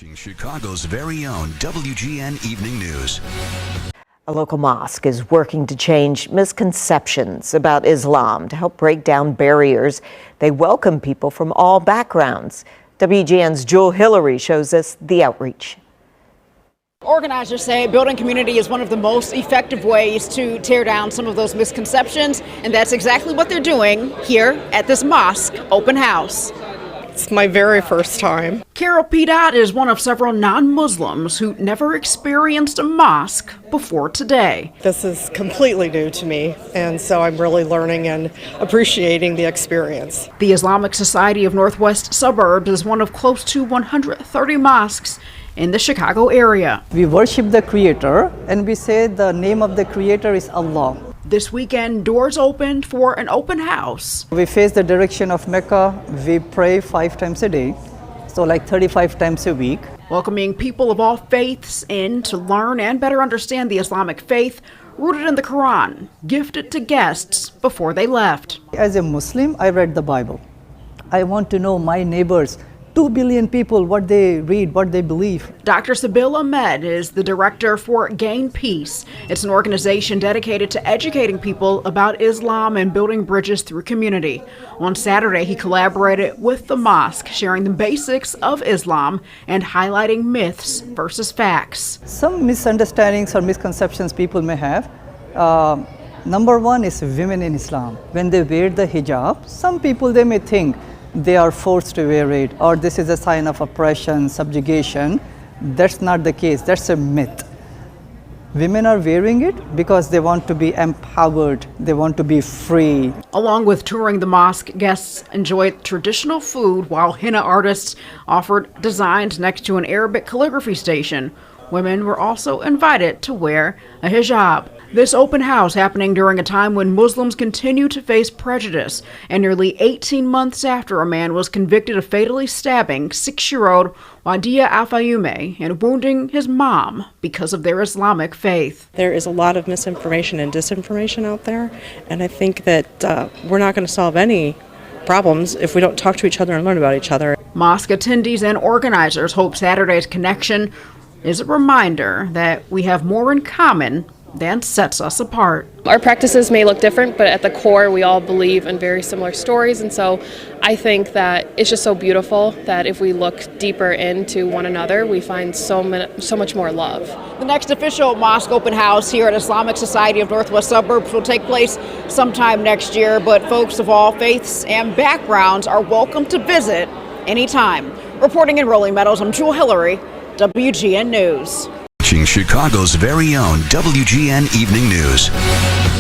Chicago's very own WGN Evening News. A local mosque is working to change misconceptions about Islam to help break down barriers. They welcome people from all backgrounds. WGN's Jewel Hillary shows us the outreach. Organizers say building community is one of the most effective ways to tear down some of those misconceptions, and that's exactly what they're doing here at this mosque open house. It's my very first time. Carol Pidat is one of several non-Muslims who never experienced a mosque before today. This is completely new to me, and so I'm really learning and appreciating the experience. The Islamic Society of Northwest Suburbs is one of close to 130 mosques in the Chicago area. We worship the Creator, and we say the name of the Creator is Allah. This weekend, doors opened for an open house. We face the direction of Mecca. We pray 5 times a day, so like 35 times a week. Welcoming people of all faiths in to learn and better understand the Islamic faith rooted in the Quran, gifted to guests before they left. As a Muslim, I read the Bible. I want to know my neighbors, 2 billion people, what they read, what they believe. Dr. Sabeel Ahmed is the director for Gain Peace. It's an organization dedicated to educating people about Islam and building bridges through community. On Saturday, he collaborated with the mosque, sharing the basics of Islam and highlighting myths versus facts. Some misunderstandings or misconceptions people may have. Number one is women in Islam. When they wear the hijab, some people they may think they are forced to wear it, or this is a sign of oppression, subjugation. That's not the case. That's a myth. Women are wearing it because they want to be empowered. They want to be free. Along with touring the mosque, guests enjoyed traditional food while henna artists offered designs next to an Arabic calligraphy station. Women were also invited to wear a hijab. This open house happening during a time when Muslims continue to face prejudice, and nearly 18 months after a man was convicted of fatally stabbing 6-year-old Wadia Al-Fayoume and wounding his mom because of their Islamic faith. There is a lot of misinformation and disinformation out there, and I think that we're not going to solve any problems if we don't talk to each other and learn about each other. Mosque attendees and organizers hope Saturday's connection is a reminder that we have more in common than sets us apart. Our practices may look different, but at the core we all believe in very similar stories, and so I think that it's just so beautiful that if we look deeper into one another, we find so much more love. The next official mosque open house here at Islamic Society of Northwest Suburbs will take place sometime next year, but folks of all faiths and backgrounds are welcome to visit anytime. Reporting in Rolling Meadows, I'm Jewel Hillary, WGN News. Chicago's very own WGN Evening News.